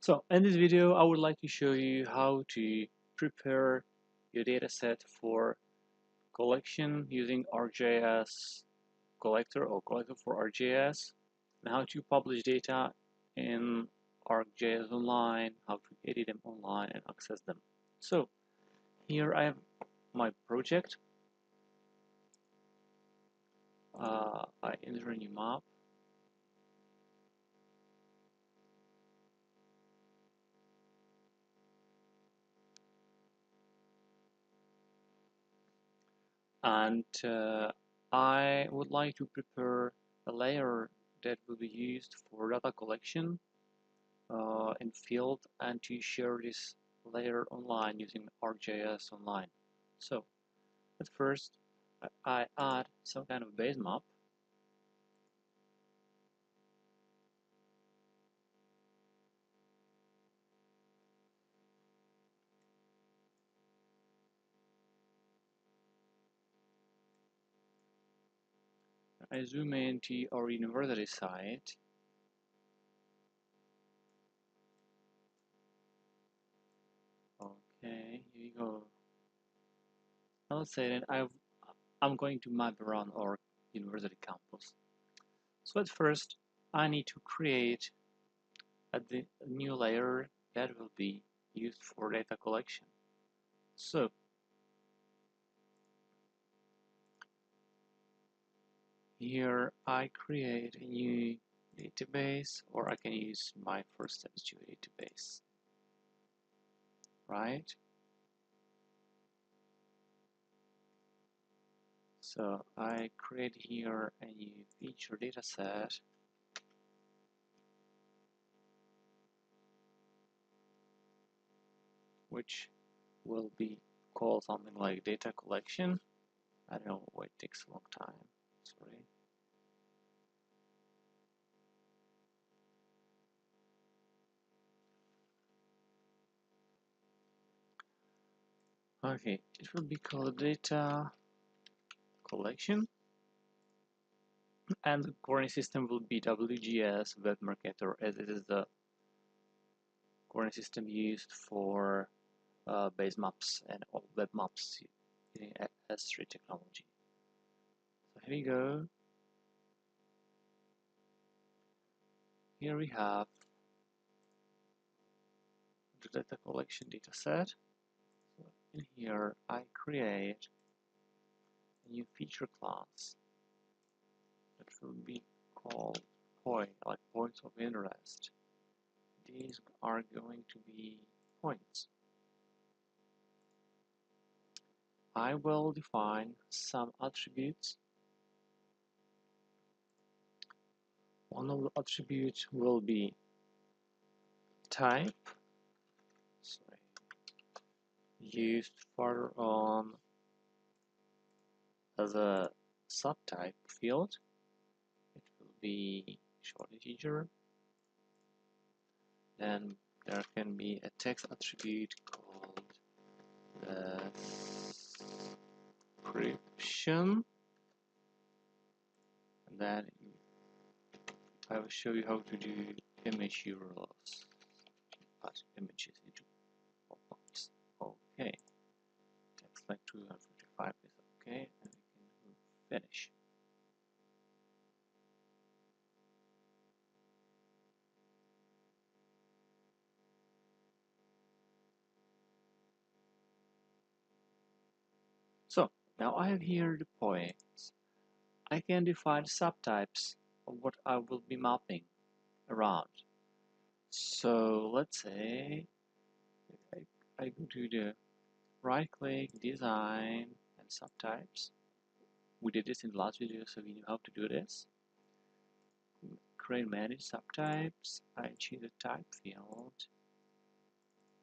So in this video, I would like to show you how to prepare your data set for collection using ArcGIS collector or collector for ArcGIS, and how to publish data in ArcGIS Online, how to edit them online and access them. So here I have my project. I enter a new map. And I would like to prepare a layer that will be used for data collection in field and to share this layer online using ArcGIS Online. So at first I add some kind of base map. I zoom into our university site. Okay, here you go. Now let's say that I'm going to map around our university campus. So at first I need to create a new layer that will be used for data collection. So here I create a new database, or I can use my first step to a database, right? So I create here a new feature dataset, which will be called something like data collection. I don't know why it takes a long time, sorry. Okay, it will be called data collection, and the coordinate system will be WGS Web Marketer, as it is the coordinate system used for base maps and all web maps using S3 technology. So here we go. Here we have the data collection dataset. So in here, I create a new feature class that will be called point, like points of interest. These are going to be points. I will define some attributes. One of the attributes will be type, sorry, used further on as a subtype field. It will be short integer. Then there can be a text attribute called description. And then I will show you how to do image URLs. Put images into pop-ups. Okay. Text like 255 is okay, and we can finish. So now I have here the points. I can define subtypes of what I will be mapping around. So let's say I go to the right click, design, and subtypes. We did this in the last video, so we know how to do this. Create manage subtypes. I choose the type field.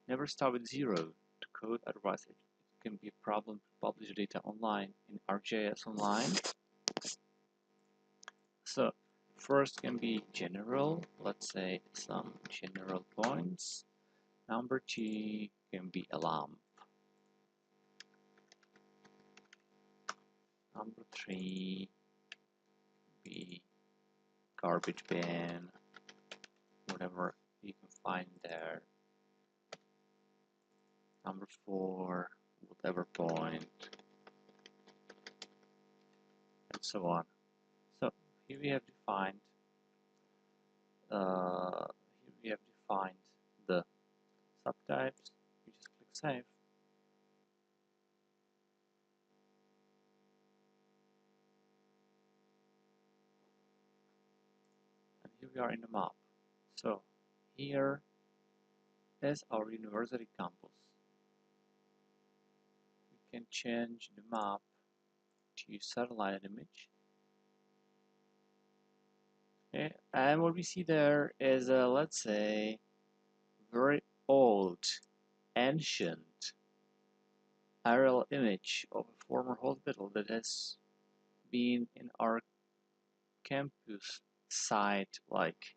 Never start with 0 to code, otherwise it can be a problem to publish data online in ArcGIS Online. So first can be general, let's say some general points. Number 2 can be a lamp. Number 3 be garbage bin, whatever you can define there number 4, whatever point, and so on. So here we have defined the subtypes. You just click save. And here we are in the map. So here is our university campus. We can change the map to satellite image. Okay, and what we see there is a, let's say, very old, ancient aerial image of a former hospital that has been in our campus site like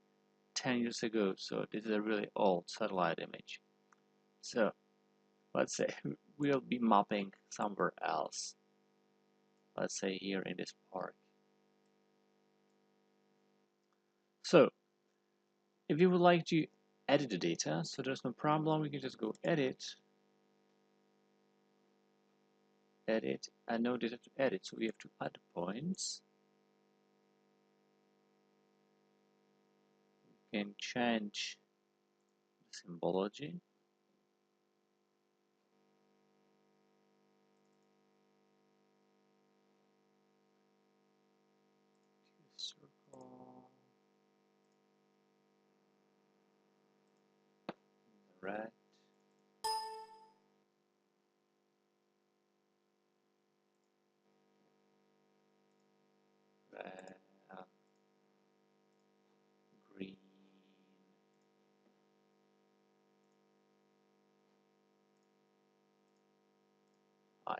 10 years ago. So this is a really old satellite image. So let's say we'll be mapping somewhere else. Let's say here in this park. So if you would like to edit the data, so there's no problem, we can just go edit, and no data to edit. So we have to add points. We can change the symbology. Circle, red, red, green,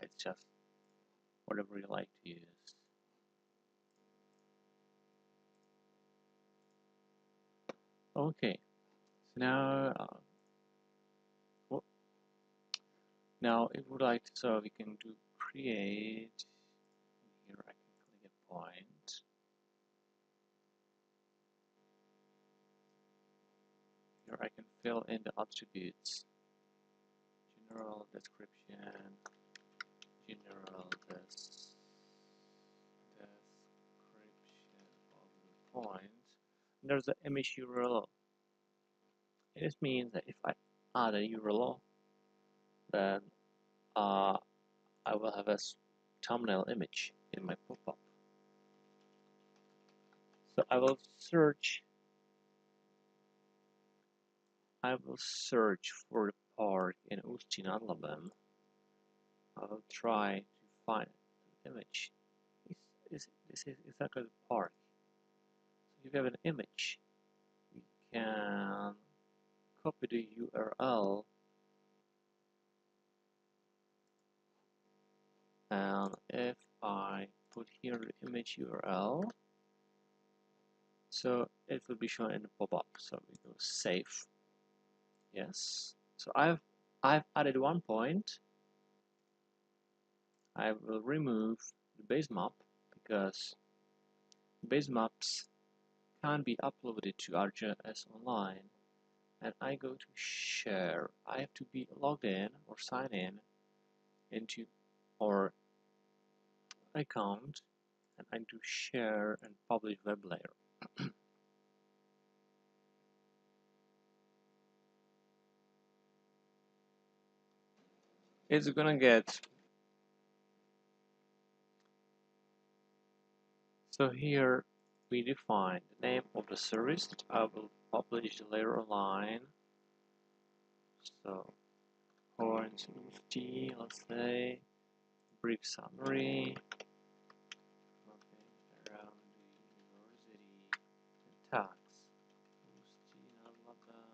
it's just whatever you like to use. Okay, so now if we would like to, so we can do create. Here I can click a point. Here I can fill in the attributes. General description, general description of the point. And there's the image URL. This means that if I add a URL, then I will have a thumbnail image in my pop-up. So I will search for the park in Ústí nad Labem. I will try to find an image. This is exactly the park. So if you have an image, we can copy the URL, and if I put here the image URL, so it will be shown in the pop-up. So we go save. Yes. So I've added one point. I will remove the base map because base maps can't be uploaded to ArcGIS Online. And I go to share. I have to be logged in or sign in into our account, and I do share and publish web layer. It's gonna get, so here we define the name of the service that I will publish the layer online. So points Ústí, let's say, brief summary, okay, around the university, and tags. Ústí nad Labem,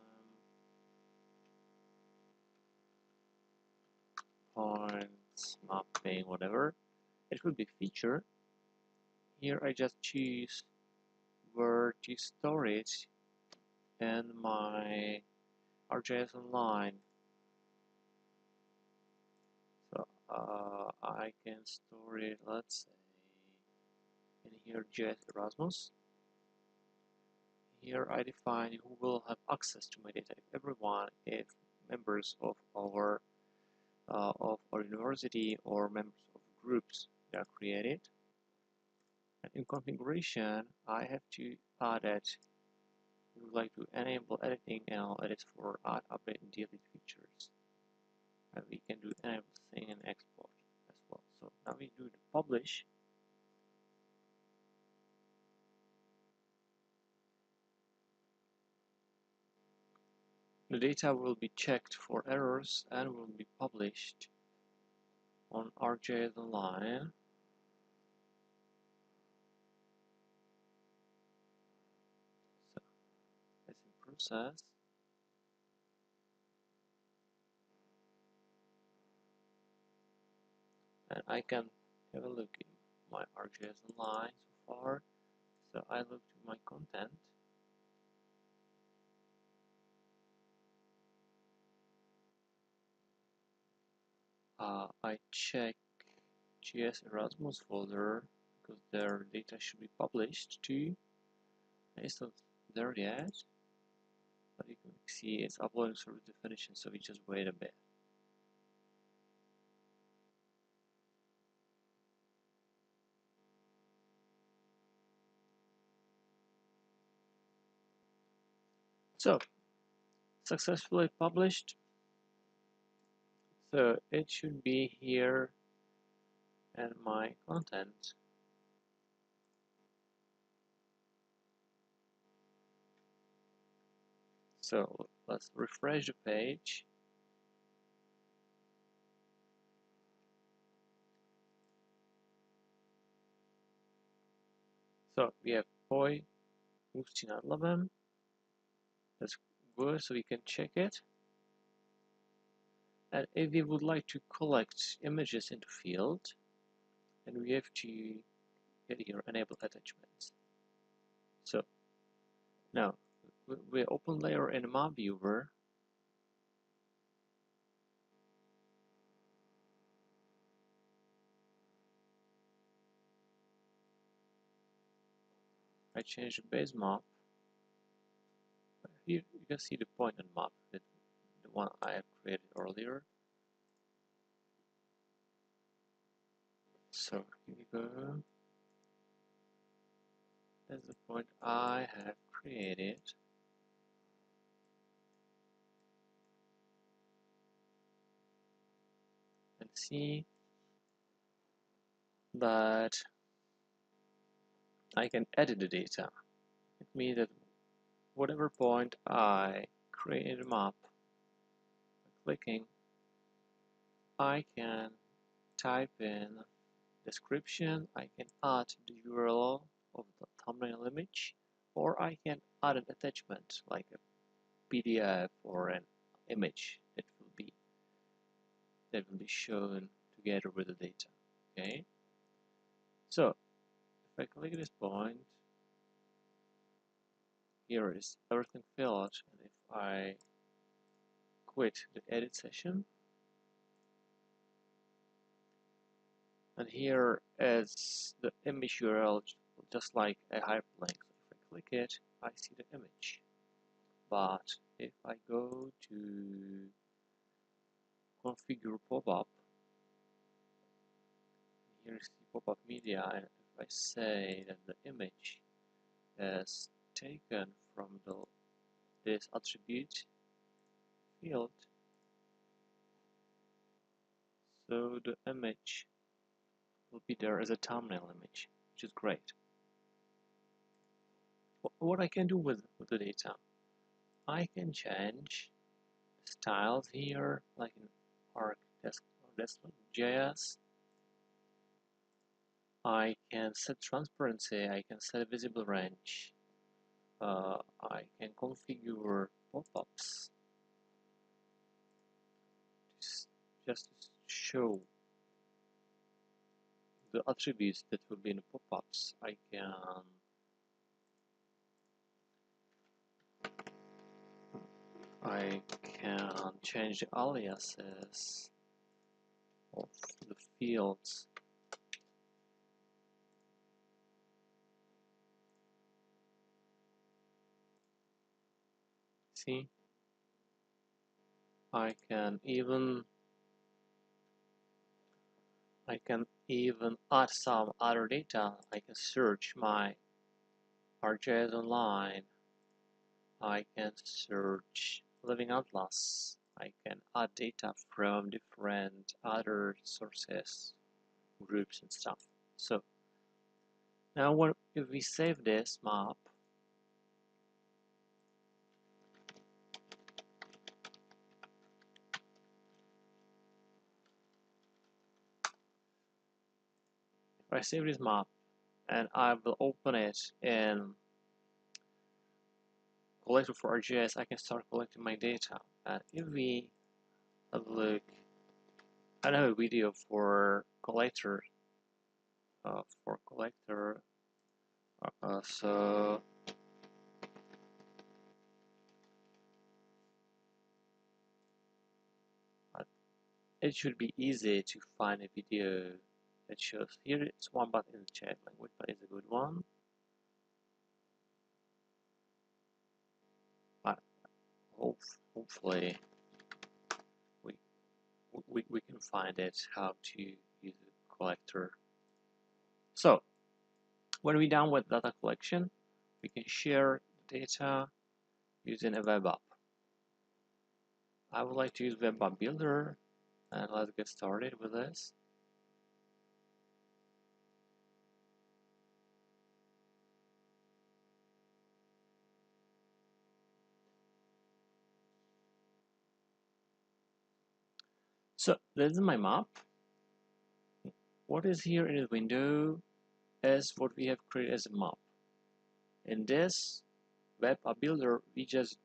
points, mapping, whatever. It will be feature. Here I just choose where to store it in my ArcGIS Online. So I can store it, let's say, in here GIS Erasmus. here I define who will have access to my data. If everyone, if members of our university or members of groups that are created. And in configuration, I have to add it. We would like to enable editing and I'll edit for add, update, and delete features. And we can do enable thing and export as well. So now we do the publish. The data will be checked for errors and will be published on ArcGIS Online. So it's in process. And I can have a look in my ArcGIS Online so far. So I look to my content. I check GS Erasmus folder because their data should be published too. It's not there yet, but you can see it's uploading service definition, so we just wait a bit. So, successfully published. So it should be here and my content. So let's refresh the page. So we have POI Ústí nad Labem. That's good, so we can check it. And if we would like to collect images into field, then we have to get here enable attachments. So now we open layer in map viewer. I change the base map. Here you can see the pointed map, the one I have created earlier. So here we go. That's the point I have created. And see that I can edit the data. It means that whatever point I create in the map, clicking, I can type in description, I can add the URL of the thumbnail image, or I can add an attachment like a PDF or an image that will be shown together with the data. Okay. So if I click this point, here is everything filled, and if I quit the edit session, and here is the image URL, just like a hyperlink. So if I click it, I see the image. But if I go to configure pop-up, here is the pop-up media, and if I say that the image is taken from this attribute field, so the image will be there as a thumbnail image, which is great. What I can do with the data, I can change styles here, like in ArcGIS. I can set transparency, I can set visible range, I can configure pop-ups just to show the attributes that will be in the pop-ups. I can change the aliases of the fields. see, I can even add some other data. I can search my ArcGIS Online. I can search Living Atlas. I can add data from different other sources, groups and stuff. So now if we save this map, if I save this map and I will open it in collector for ArcGIS, I can start collecting my data. And if we have a look, I have a video for collector, so it should be easy to find a video that shows. Here it's one, but in the Czech language, but it's a good one. But hopefully we can find it how to use the collector. So when we're done with data collection, we can share data using a web app. I would like to use WebApp Builder, and let's get started with this. So this is my map. What is here in the window is what we have created as a map. In this WebApp Builder, we just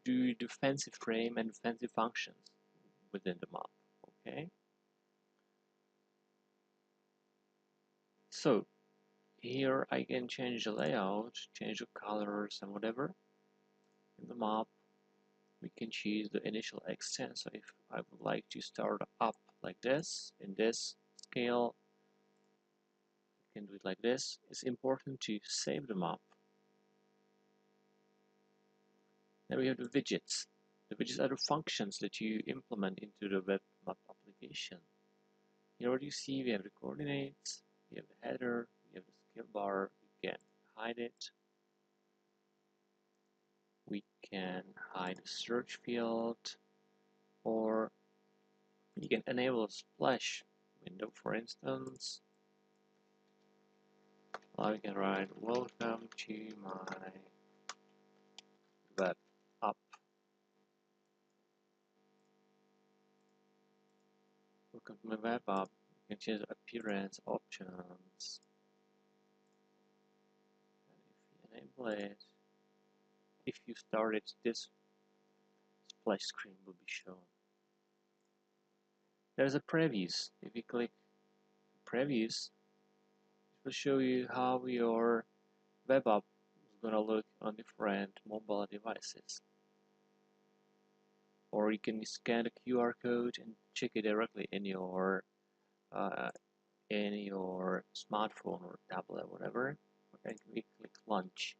do the fancy frame and fancy functions within the map. Okay. So here I can change the layout, change the colors and whatever. In the map, we can choose the initial extent. So if I would like to start up like this, in this scale, I can do it like this. It's important to save the map. Then we have the widgets. The widgets are the functions that you implement into the web map application. Here what you see, we have the coordinates, we have the header, we have the skill bar, we can hide it. We can hide the search field, or you can enable a splash window, for instance. I can write, welcome to my web app. Welcome to my web app. You can change the appearance options. And if you enable it, if you start it, this splash screen will be shown. There's a previews. If you click previews, it will show you how your web app is going to look on different mobile devices. Or you can scan the QR code and check it directly in your smartphone or tablet, whatever. And we click launch,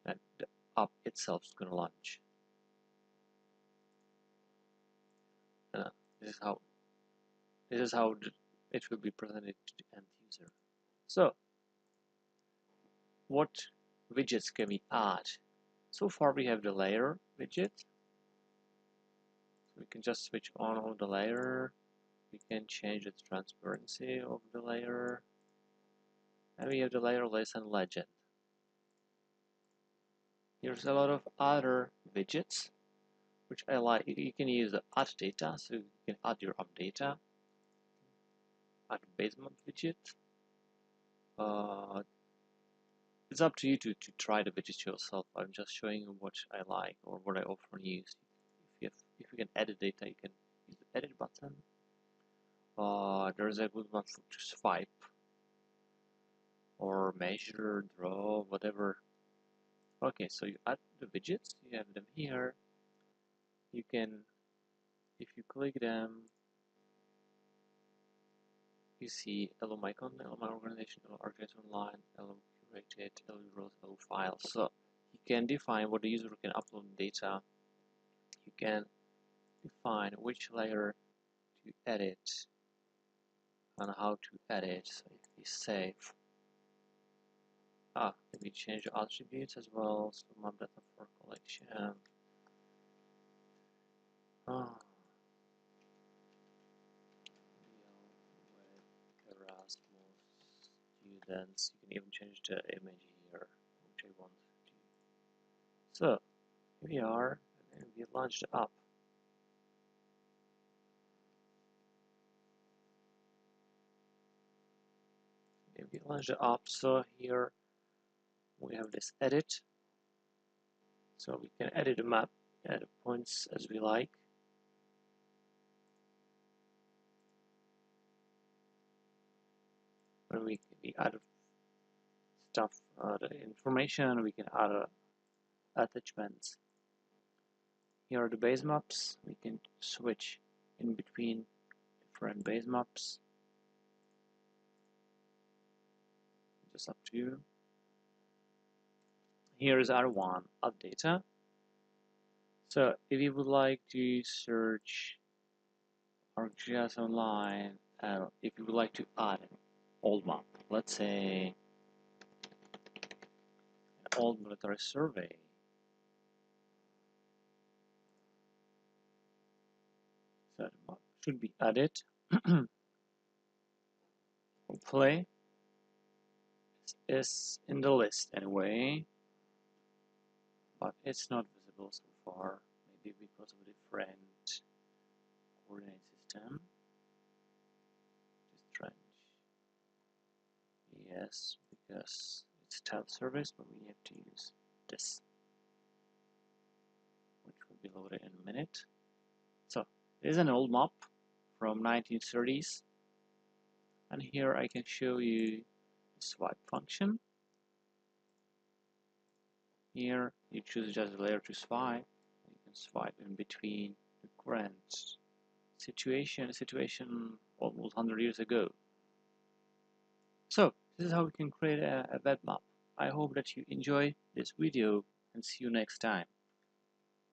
and the app itself is going to launch. This is how it will be presented to the end user. So, what widgets can we add? So far, we have the layer widget. We can just switch on the layer. We can change the transparency of the layer. And we have the layer list and legend. There's a lot of other widgets which I like. You can use the add data, so you can add your own data. Add basement widget. It's up to you to try the widget yourself. I'm just showing you what I like or what I often use. If you can edit data, you can use the edit button. There's a good one to swipe or measure, draw, whatever. Okay, so you add the widgets, you have them here. You can, if you click them, you see hello my content, hello my organization, hello ArcGIS Online, hello curated, hello rows, hello files. So you can define what the user can upload data. You can define which layer to edit and how to edit. So if we save, let me change the attributes as well. So map data for collection. Erasmus students. You can even change the image here, which I want to. So here we are, and we launch the app. If we launch the app, so here we have this edit. So we can edit the map at the points as we like. When we add stuff, the information, we can add attachments. Here are the base maps. We can switch in between different base maps. Just up to you. Here is our one add data. So if you would like to search ArcGIS Online, if you would like to add an old map, let's say an old military survey, so the map should be added. Play is in the list anyway, but it's not visible so far, maybe because of a different coordinate system. It's strange. Yes, because it's tile service, but we have to use this, which will be loaded in a minute. So it is an old map from 1930s, and here I can show you the swipe function. Here you choose just a layer to swipe. You can swipe in between the current situation almost 100 years ago. So this is how we can create a web map. I hope that you enjoy this video and see you next time.